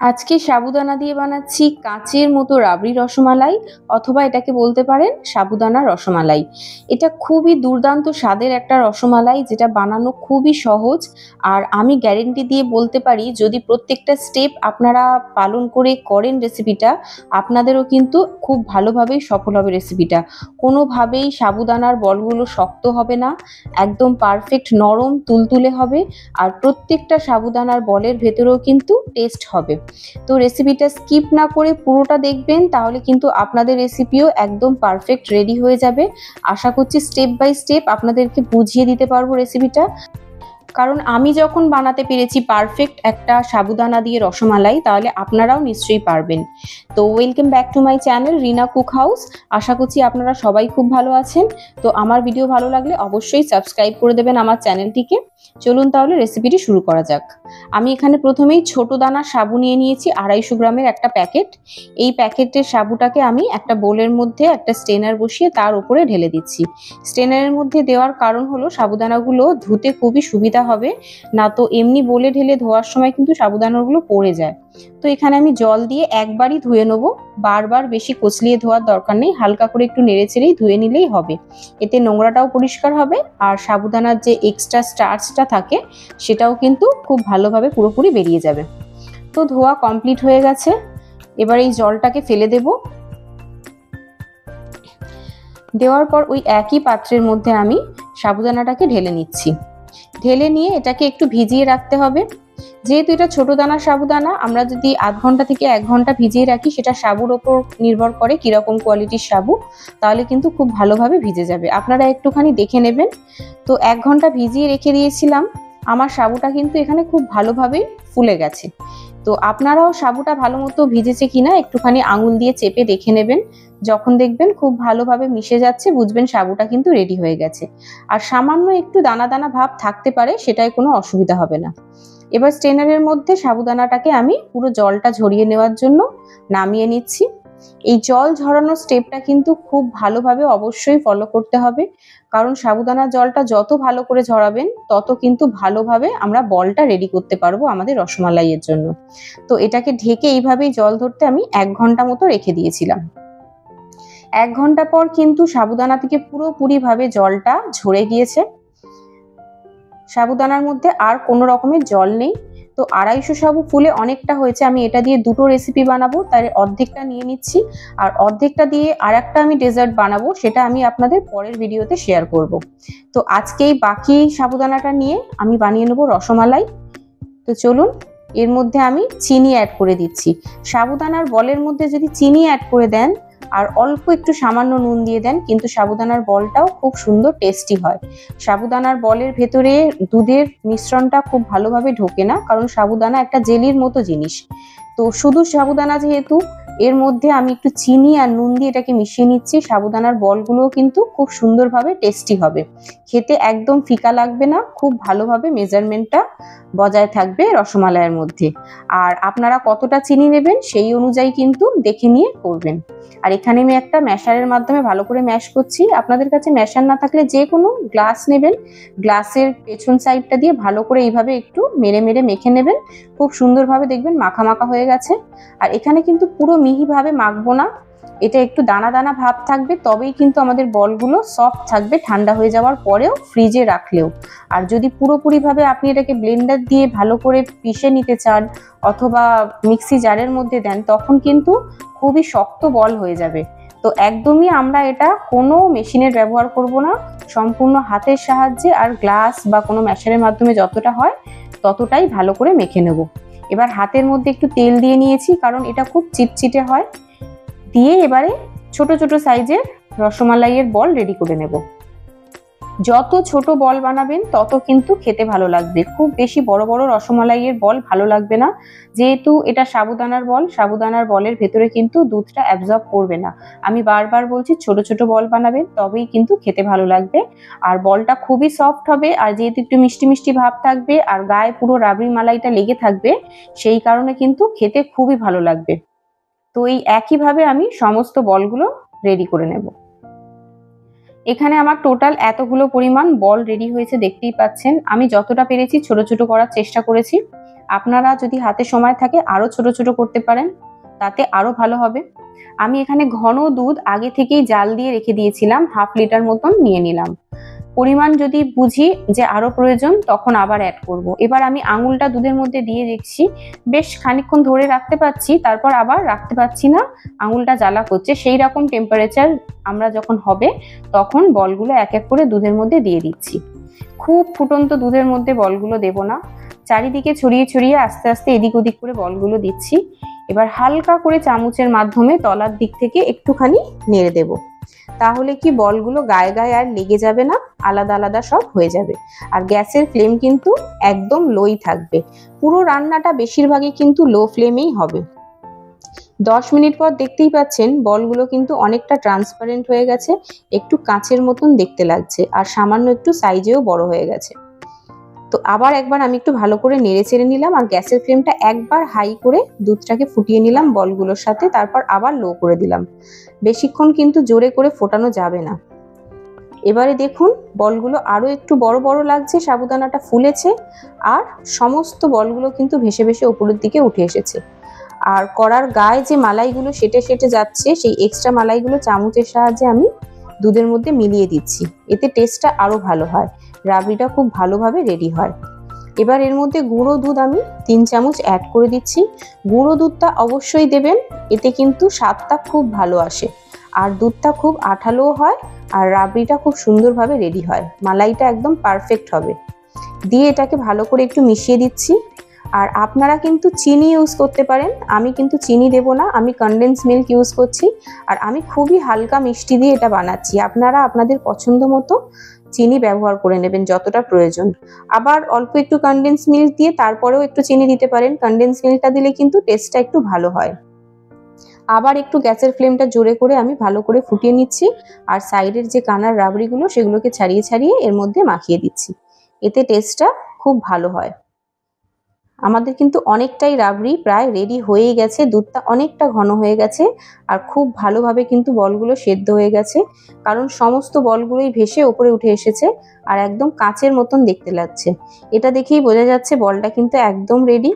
আজকে সাবুদানা দিয়ে বানাচ্ছি কাঁচের মতো রাবড়ি রসমালাই, অথবা এটাকে বলতে পারেন সাবুদানা রসমালাই। এটা খুবই দুর্দান্ত স্বাদের একটা রসমালাই, যেটা বানানো খুবই সহজ। আর আমি গ্যারেন্টি দিয়ে বলতে পারি, যদি প্রত্যেকটা স্টেপ আপনারা পালন করে করেন রেসিপিটা, আপনাদেরও কিন্তু খুব ভালোভাবেই সফল হবে রেসিপিটা। কোনোভাবেই সাবুদানার বলগুলো শক্ত হবে না, একদম পারফেক্ট নরম তুলতুলে হবে। আর প্রত্যেকটা সাবুদানার বলের ভেতরেও কিন্তু টেস্ট হবে। তো রেসিপিটা স্কিপ না করে পুরোটা দেখবেন, তাহলে কিন্তু আপনাদের রেসিপিও একদম পারফেক্ট রেডি হয়ে যাবে। আশা করছি স্টেপ বাই স্টেপ আপনাদেরকে বুঝিয়ে দিতে পারবো রেসিপিটা, কারণ আমি যখন বানাতে পেরেছি পারফেক্ট একটা সাবুদানা দিয়ে রসমালাই, তাহলে আপনারাও নিশ্চয়ই পারবেন। তো welcome back to my channel Rina cook house. আশা করছি আপনারা সবাই খুব ভালো আছেন। তো আমার ভিডিও ভালো লাগলে অবশ্যই সাবস্ক্রাইব করে দেবেন আমার চ্যানেলটিকে। চলুন তাহলে রেসিপিটি শুরু করা যাক। আমি এখানে প্রথমেই ছোট দানা সাবু নিয়ে নিয়েছি 250 গ্রামের একটা প্যাকেট। এই প্যাকেটের সাবুটাকে আমি একটা বোলের মধ্যে একটা স্ট্রেনার বসিয়ে তার উপরে ঢেলে দিচ্ছি। স্ট্রেনারের মধ্যে দেওয়ার কারণ হলো সাবুদানাগুলো ধুতে খুবই সুবিধা হবে, না তো এমনি বলে ঢেলে ধোয়ার সময় কিন্তু সাবুদানাগুলো পড়ে যায়। তো এখানে আমি জল দিয়ে একবারই ধুয়ে নেবো, বারবার বেশি কচলিয়ে ধোয়ার দরকার নেই, হালকা করে একটু নেড়ে চেড়েই ধুয়ে নিলেই হবে। এতে নোংরাটাও পরিষ্কার হবে, আর সাবুদানার যে এক্সট্রা স্টার্চটা থাকে সেটাও কিন্তু খুব ভালোভাবে পুরোপুরি বেরিয়ে যাবে। তো ধোয়া কমপ্লিট হয়ে গেছে, এবার এই জলটাকে ফেলে দেব। দেওয়ার পর ওই একই পাত্রের মধ্যে আমি সাবুদানাটাকে ঢেলে নিচ্ছি। ঢেলে নিয়ে এটাকে একটু ভিজিয়ে রাখতে হবে। যেহেতু এটা ছোট দানার সাবুদানা, আমরা যদি আধ ঘন্টা থেকে 1 ঘন্টা ভিজিয়ে রাখি, সেটা সাবুর ওপর নির্ভর করে কিরকম কোয়ালিটির সাবু, তাহলে কিন্তু খুব ভালোভাবে ভিজে যাবে। আপনারা একটুখানি দেখে নেবেন। তো 1 ঘন্টা ভিজিয়ে রেখে দিয়েছিলাম, আমার সাবুটা কিন্তু এখানে খুব ভালোভাবে ফুলে গেছে। তো আপনারাও সাবুটা ভালো মতো ভিজেছে কিনা একটুখানি আঙুল দিয়ে চেপে দেখে নেবেন। যখন দেখবেন খুব ভালোভাবে মিশে যাচ্ছে, বুঝবেন সাবুটা কিন্তু রেডি হয়ে গেছে। আর সামান্য একটু দানা দানা ভাব থাকতে পারে, সেটাই কোনো অসুবিধা হবে না। এবার স্ট্রেনারের মধ্যে সাবুদানাটাকে আমি পুরো জলটা ঝরিয়ে নেওয়ার জন্য নামিয়ে নিচ্ছি। এই জল ঝরানোর স্টেপটা কিন্তু খুব ভালোভাবে অবশ্যই ফলো করতে হবে, কারণ সাবুদানার জলটা যত ভালো করে ঝরাবেন, তত কিন্তু ভালোভাবে আমরা বলটা রেডি করতে পারবো আমাদের রসমালাইয়ের জন্য। তো এটাকে ঢেকে এইভাবেই জল ধরতে আমি 1 ঘন্টা মতো রেখে দিয়েছিলাম। 1 ঘন্টা পর কিন্তু সাবুদানা থেকে পুরোপুরিভাবে জলটা ঝরে গিয়েছে। সাবুদানার মধ্যে আর কোনো রকমের জল নেই। তো 250 সাবু ফুলে অনেকটা হয়েছে, আমি এটা দিয়ে দুটো রেসিপি বানাবো, তাই অর্ধেকটা নিয়ে নিচ্ছি। আর অর্ধেকটা দিয়ে আর একটা আমি ডেজার্ট বানাবো, সেটা আমি আপনাদের পরের ভিডিওতে শেয়ার করব। তো আজকেই বাকি সাবুদানাটা নিয়ে আমি বানিয়ে নেবো রসমালাই। তো চলুন, এর মধ্যে আমি চিনি অ্যাড করে দিচ্ছি। সাবুদানার বলের মধ্যে যদি চিনি অ্যাড করে দেন আর অল্প একটু সামান্য নুন দিয়ে দেন, কিন্তু সাবুদানার বলটাও খুব সুন্দর টেস্টি হয়। সাবুদানার বলের ভেতরে দুধের মিশ্রণটা খুব ভালোভাবে ঢোকে না, কারণ সাবুদানা একটা জেলির মতো জিনিস। তো শুধু সাবুদানা যেহেতু, এর মধ্যে আমি একটু চিনি আর নুন দিয়ে এটাকে মিশিয়ে নিচ্ছি। সাবুদানার বলগুলোও কিন্তু খুব সুন্দরভাবে টেস্টি হবে, খেতে একদম ফিকা লাগবে না, খুব ভালোভাবে মেজারমেন্টটা বজায় থাকবে রসমালাইয়ের মধ্যে। আর আপনারা কতটা চিনি নেবেন সেই অনুযায়ী কিন্তু দেখে নিয়ে করবেন। আর এখানে আমি একটা ম্যাশারের মাধ্যমে ভালো করে ম্যাশ করছি। আপনাদের কাছে ম্যাশার না থাকলে যে কোনো গ্লাস নেবেন, গ্লাসের পেছন সাইডটা দিয়ে ভালো করে এইভাবে একটু মেরে মেরে মেখে নেবেন। খুব সুন্দরভাবে দেখবেন মাখা মাখা হয়ে গেছে। আর এখানে কিন্তু পুরো মিহিভাবে মাখবো না, এটা একটু দানা দানা ভাব থাকবে, তবেই কিন্তু আমাদের বলগুলো সফট থাকবে ঠান্ডা হয়ে যাওয়ার পরেও, ফ্রিজে রাখলেও। আর যদি পুরোপুরিভাবে আপনি এটাকে ব্লেন্ডার দিয়ে ভালো করে পিষে নিতে চান, অথবা মিক্সি জারের মধ্যে দেন, তখন কিন্তু খুবই শক্ত বল হয়ে যাবে। তো একদমই আমরা এটা কোনো মেশিনের ব্যবহার করব না, সম্পূর্ণ হাতের সাহায্যে আর গ্লাস বা কোনো ম্যাশারের মাধ্যমে যতটা হয় ততটাই ভালো করে মেখে নেব। এবার হাতের মধ্যে একটু তেল দিয়ে নিয়েছি, কারণ এটা খুব চিটচিটে হয়। দিয়ে এবারে ছোট ছোট সাইজের রসমালাইয়ের বল রেডি করে নেব। যত ছোট বল বানাবেন তত কিন্তু খেতে ভালো লাগবে। খুব বেশি বড় বড় রসমালাইয়ের বল ভালো লাগবে না, যেহেতু এটা সাবুদানার বল, সাবুদানার বলের ভেতরে কিন্তু দুধটা অ্যাবজর্ব করবে না। আমি বারবার বলছি ছোট ছোট বল বানাবেন, তবেই কিন্তু খেতে ভালো লাগবে। আর বলটা খুবই সফট হবে, আর যেহেতু একটু মিষ্টি মিষ্টি ভাব থাকবে আর গায়ে পুরো রাবড়ি মালাইটা লেগে থাকবে, সেই কারণে কিন্তু খেতে খুবই ভালো লাগবে। তো এই একইভাবে আমি সমস্ত বলগুলো রেডি করে নেব। এখানে আমার টোটাল এতগুলো পরিমাণ বল রেডি হয়েছে, দেখতেই পাচ্ছেন। আমি যতটা পেরেছি ছোট ছোট করার চেষ্টা করেছি। আপনারা যদি হাতে সময় থাকে আরো ছোট ছোট করতে পারেন, তাতে আরো ভালো হবে। আমি এখানে ঘন দুধ আগে থেকেই জাল দিয়ে রেখে দিয়েছিলাম, 1/2 লিটার মতন নিয়ে নিলাম। পরিমাণ যদি বুঝি যে আরো প্রয়োজন তখন আবার অ্যাড করব। এবার আমি আঙুলটা দুধের মধ্যে দিয়ে দেখছি, বেশ খানিকক্ষণ ধরে রাখতে পারছি, তারপর আবার রাখতে পারছি না, আঙুলটা জ্বালা করছে। সেই রকম টেম্পারেচার আমরা যখন হবে তখন বলগুলো এক এক করে দুধের মধ্যে দিয়ে দিচ্ছি। খুব ফুটন্ত দুধের মধ্যে বলগুলো দেব না, চারিদিকে ছড়িয়ে ছড়িয়ে আস্তে আস্তে এদিক ওদিক করে বলগুলো দিচ্ছি। এবার হালকা করে চামচের মাধ্যমে তলার দিক থেকে একটুখানি নেড়ে দেব, তাহলে কি বলগুলো গায়ে গায়ে আর লেগে যাবে না, আলাদা আলাদা সব হয়ে যাবে। আর গ্যাসের ফ্লেম কিন্তু একদম লোই থাকবে। পুরো রান্নাটা বেশিরভাগই কিন্তু লো ফ্লেমেই হবে। 10 মিনিট পর দেখতেই পাচ্ছেন বলগুলো কিন্তু অনেকটা ট্রান্সপারেন্ট হয়ে গেছে, একটু কাঁচের মতন দেখতে লাগছে, আর সামান্য একটু সাইজেও বড় হয়ে গেছে। তো আবার একবার আমি একটু ভালো করে নেড়ে চেড়ে নিলাম, আর গ্যাসের ফ্লেমটা একবার হাই করে দুধটাকে ফুটিয়ে নিলাম বলগুলোর সাথে, তারপর আবার লো করে দিলাম। বেশিক্ষণ কিন্তু জোরে করে ফোটানো যাবে না। এবারে দেখুন বলগুলো আরো একটু বড় বড় লাগছে, সাবুদানাটা ফুলেছে, আর সমস্ত বলগুলো কিন্তু ভেসে ভেসে উপরের দিকে উঠে এসেছে। আর কড়ার গায়ে যে মালাইগুলো সেটে সেটে যাচ্ছে, সেই এক্সট্রা মালাইগুলো চামচের সাহায্যে আমি দুধের মধ্যে মিলিয়ে দিচ্ছি, এতে টেস্টটা আরো ভালো হয়, রাবড়িটা খুব ভালোভাবে রেডি হয়। এবার এর মধ্যে গুঁড়ো দুধ আমি 3 চামচ অ্যাড করে দিচ্ছি। গুঁড়ো দুধটা অবশ্যই দেবেন, এতে কিন্তু স্বাদটা খুব ভালো আসে, আর দুধটা খুব আঠালোও হয়, আর রাবড়িটা খুব সুন্দরভাবে রেডি হয়, মালাইটা একদম পারফেক্ট হবে। দিয়ে এটাকে ভালো করে একটু মিশিয়ে দিচ্ছি। আর আপনারা কিন্তু চিনি ইউজ করতে পারেন, আমি কিন্তু চিনি দেব না, আমি কনডেন্স মিল্ক ইউজ করছি, আর আমি খুবই হালকা মিষ্টি দিয়ে এটা বানাচ্ছি। আপনারা আপনাদের পছন্দ মতো চিনি ব্যবহার করে নেবেন যতটা প্রয়োজন। আবার অল্প একটু কনডেন্স মিল্ক দিয়ে তারপরেও একটু চিনি দিতে পারেন, কনডেন্স মিল্কটা দিলে কিন্তু টেস্টটা একটু ভালো হয়। আবার একটু গ্যাসের ফ্লেমটা জোরে করে আমি ভালো করে ফুটিয়ে নিচ্ছি, আর সাইডের যে কানার রাবড়িগুলো সেগুলোকে ছাড়িয়ে ছাড়িয়ে এর মধ্যে মাখিয়ে দিচ্ছি, এতে টেস্টটা খুব ভালো হয়। আমাদের কিন্তু অনেকটাই রাবড়ি প্রায় রেডি হয়েই গেছে, দুধটা অনেকটা ঘন হয়ে গেছে, আর খুব ভালোভাবে কিন্তু বলগুলো সেদ্ধ হয়ে গেছে, কারণ সমস্ত বলগুলোই ভেসে ওপরে উঠে এসেছে, আর একদম কাঁচের মতন দেখতে লাগছে। এটা দেখেই বোঝা যাচ্ছে বলটা কিন্তু একদম রেডি।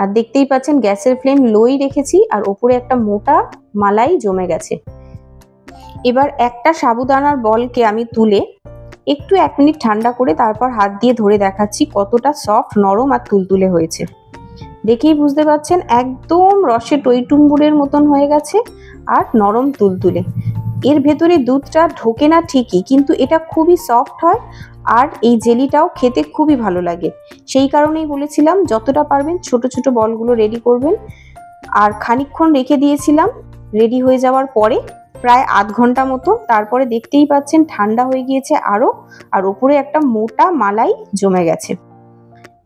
আর দেখতেই পাচ্ছেন গ্যাসের ফ্লেম লোই রেখেছি, আর ওপরে একটা মোটা মালাই জমে গেছে। এবার একটা সাবুদানার বলকে আমি তুলে একটু 1 মিনিট ঠান্ডা করে তারপর হাত দিয়ে ধরে দেখাচ্ছি কতটা সফট, নরম আর তুলতুলে হয়েছে। দেখেই বুঝতে পারছেন একদম রসে টইটুম্বুরের মতন হয়ে গেছে, আর নরম তুলতুলে। এর ভেতরে দুধটা ঢোকে না ঠিকই, কিন্তু এটা খুবই সফট হয়, আর এই জেলিটাও খেতে খুবই ভালো লাগে। সেই কারণেই বলেছিলাম যতটা পারবেন ছোট ছোট বলগুলো রেডি করবেন। আর খানিকক্ষণ রেখে দিয়েছিলাম রেডি হয়ে যাওয়ার পরে, প্রায় আধ ঘন্টা মতো, তারপরে দেখতেই পাচ্ছেন ঠান্ডা হয়ে গিয়েছে আরো, আর উপরে একটা মোটা মালাই জমে গেছে।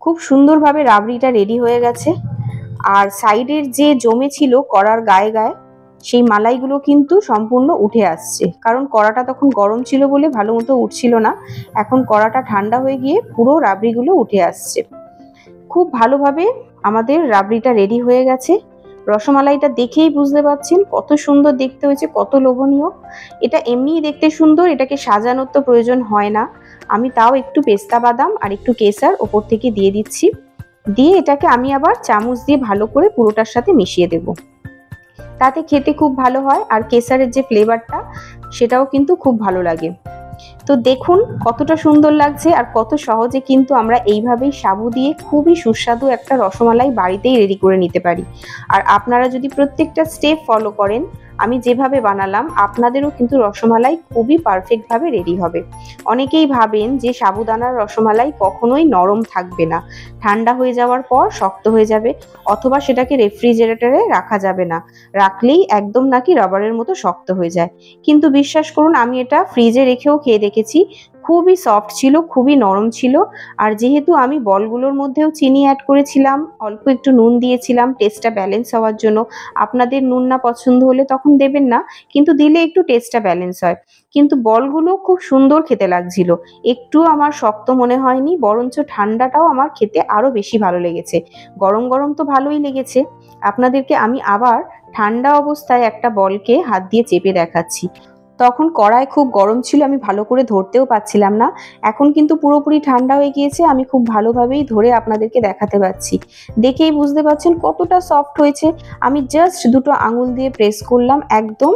খুব সুন্দরভাবে রাবড়িটা রেডি হয়ে গেছে, আর সাইডের যে জমে ছিল কড়ার গায়ে গায়ে সেই মালাইগুলো কিন্তু সম্পূর্ণ উঠে আসছে, কারণ কড়াটা তখন গরম ছিল বলে ভালো মতো উঠছিল না। এখন কড়াটা ঠান্ডা হয়ে গিয়ে পুরো রাবড়িগুলো উঠে আসছে। খুব ভালোভাবে আমাদের রাবড়িটা রেডি হয়ে গেছে। রসমালাইটা দেখেই বুঝতে পারছেন কত সুন্দর দেখতে হয়েছে, কত লোভনীয়। এটা এমনিই দেখতে সুন্দর, এটাকে সাজানোর তো প্রয়োজন হয় না। আমি তাও একটু পেস্তা বাদাম আর একটু কেসার ওপর থেকে দিয়ে দিচ্ছি, দিয়ে এটাকে আমি আবার চামচ দিয়ে ভালো করে পুরোটার সাথে মিশিয়ে দেব, তাতে খেতে খুব ভালো হয়, আর কেসারের যে ফ্লেভারটা সেটাও কিন্তু খুব ভালো লাগে। তো দেখুন কতটা সুন্দর লাগছে, আর কত সহজে কিন্তু আমরা এইভাবেই সাবু দিয়ে খুবই সুস্বাদু একটা রসমালাই বাড়িতেই রেডি করে নিতে পারি। আর আপনারা যদি প্রত্যেকটা স্টেপ ফলো করেন আমি যেভাবে বানালাম, আপনাদেরও কিন্তু রসমালাই খুবই পারফেক্টভাবে রেডি হবে। অনেকেই ভাবেন যে সাবুদানার রসমালাই কখনোই নরম থাকবে না, ঠান্ডা হয়ে যাওয়ার পর শক্ত হয়ে যাবে, অথবা সেটাকে রেফ্রিজারেটরে রাখা যাবে না, রাখলেই একদম নাকি রাবারের মতো শক্ত হয়ে যায়। কিন্তু বিশ্বাস করুন আমি এটা ফ্রিজে রেখেও খেয়ে দেখেছি, খুবই সফট ছিল, খুবই নরম ছিল। আর যেহেতু আমি বলগুলোর মধ্যেও চিনি অ্যাড করেছিলাম, অল্প একটু নুন দিয়েছিলাম টেস্টটা ব্যালেন্স হওয়ার জন্য। আপনাদের নুন না পছন্দ হলে তখন দেবেন না, কিন্তু দিলে একটু টেস্টটা ব্যালেন্স হয়। কিন্তু বলগুলো খুব সুন্দর খেতে লাগছিল, একটু আমার শক্ত মনে হয়নি, বরঞ্চ ঠান্ডাটাও আমার খেতে আরো বেশি ভালো লেগেছে। গরম গরম তো ভালোই লেগেছে। আপনাদেরকে আমি আবার ঠান্ডা অবস্থায় একটা বলকে হাত দিয়ে চেপে দেখাচ্ছি, তখন কড়াই খুব গরম ছিল, আমি ভালো করে ধরতেও পাচ্ছিলাম না। এখন কিন্তু পুরোপুরি ঠান্ডা হয়ে গিয়েছে, আমি খুব ভালোভাবেই ধরে আপনাদেরকে দেখাতে পাচ্ছি। দেখেই বুঝতে পারছেন কতটা সফট হয়েছে। আমি জাস্ট দুটো আঙুল দিয়ে প্রেস করলাম, একদম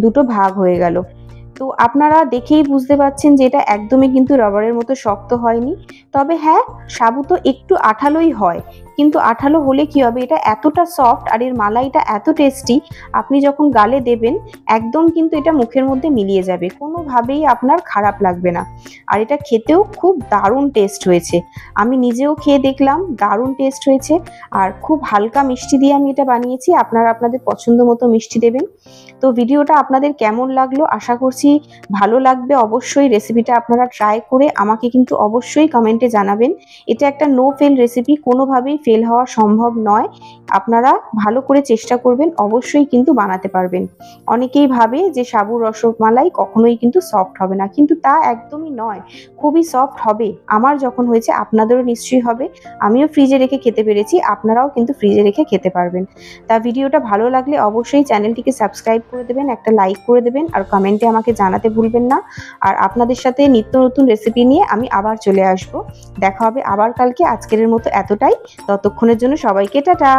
দুটো ভাগ হয়ে গেল। তো আপনারা দেখেই বুঝতে পারছেন যে এটা একদমই কিন্তু রাবারের মতো শক্ত হয়নি। তবে হ্যাঁ, সাবু তো একটু আঠালোই হয়, কিন্তু আঠালো হলে কি হবে, এটা এতটা সফট আর এর মালাইটা এত টেস্টি, আপনি যখন গালে দেবেন একদম কিন্তু এটা মুখের মধ্যে মিলিয়ে যাবে, কোনোভাবেই আপনার খারাপ লাগবে না। আর এটা খেতেও খুব দারুণ টেস্ট হয়েছে। আমি নিজেও খেয়ে দেখলাম, দারুণ টেস্ট হয়েছে। আর খুব হালকা মিষ্টি দিয়ে আমি এটা বানিয়েছি, আপনারা আপনাদের পছন্দ মতো মিষ্টি দেবেন। তো ভিডিওটা আপনাদের কেমন লাগলো, আশা করছি ভালো লাগবে। অবশ্যই রেসিপিটা আপনারা ট্রাই করে আমাকে কিন্তু অবশ্যই কমেন্টে জানাবেন। এটা একটা নো ফেল রেসিপি, কোনোভাবেই ফেল হওয়া সম্ভব নয়। আপনারা ভালো করে চেষ্টা করবেন, অবশ্যই কিন্তু বানাতে পারবেন। অনেকেই ভাবে যে সাবুর রসমালাই কখনোই কিন্তু সফট হবে না, কিন্তু তা একদমই নয়, খুবই সফট হবে। আমার যখন হয়েছে আপনাদেরও নিশ্চয়ই হবে। আমিও ফ্রিজে রেখে খেতে পেরেছি, আপনারাও কিন্তু ফ্রিজে রেখে খেতে পারবেন। তা ভিডিওটা ভালো লাগলে অবশ্যই চ্যানেলটিকে সাবস্ক্রাইব করে দেবেন, একটা লাইক করে দেবেন, আর কমেন্টে আমাকে জানাতে ভুলবেন না। আর আপনাদের সাথে নিত্য নতুন রেসিপি নিয়ে আমি আবার চলে আসব। দেখা হবে আবার কালকে। আজকের মতো এতটাই, ততক্ষণের জন্য সবাইকে টাটা।